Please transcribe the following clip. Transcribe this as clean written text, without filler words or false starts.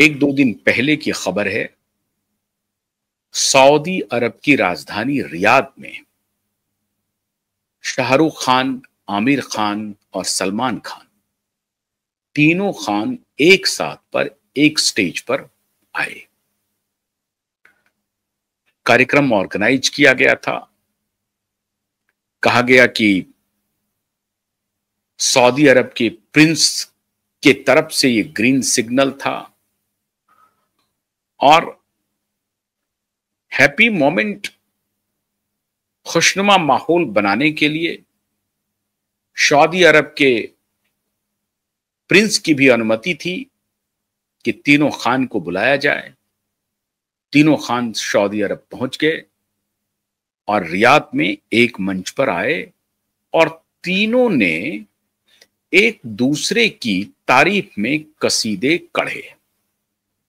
एक दो दिन पहले की खबर है। सऊदी अरब की राजधानी रियाद में शाहरुख खान, आमिर खान और सलमान खान, तीनों खान एक साथ पर एक स्टेज पर आए। कार्यक्रम ऑर्गेनाइज किया गया था। कहा गया कि सऊदी अरब के प्रिंस के तरफ से यह ग्रीन सिग्नल था और हैप्पी मोमेंट, खुशनुमा माहौल बनाने के लिए सऊदी अरब के प्रिंस की भी अनुमति थी कि तीनों खान को बुलाया जाए। तीनों खान सऊदी अरब पहुंच गए और रियाद में एक मंच पर आए और तीनों ने एक दूसरे की तारीफ में कसीदे कढ़े।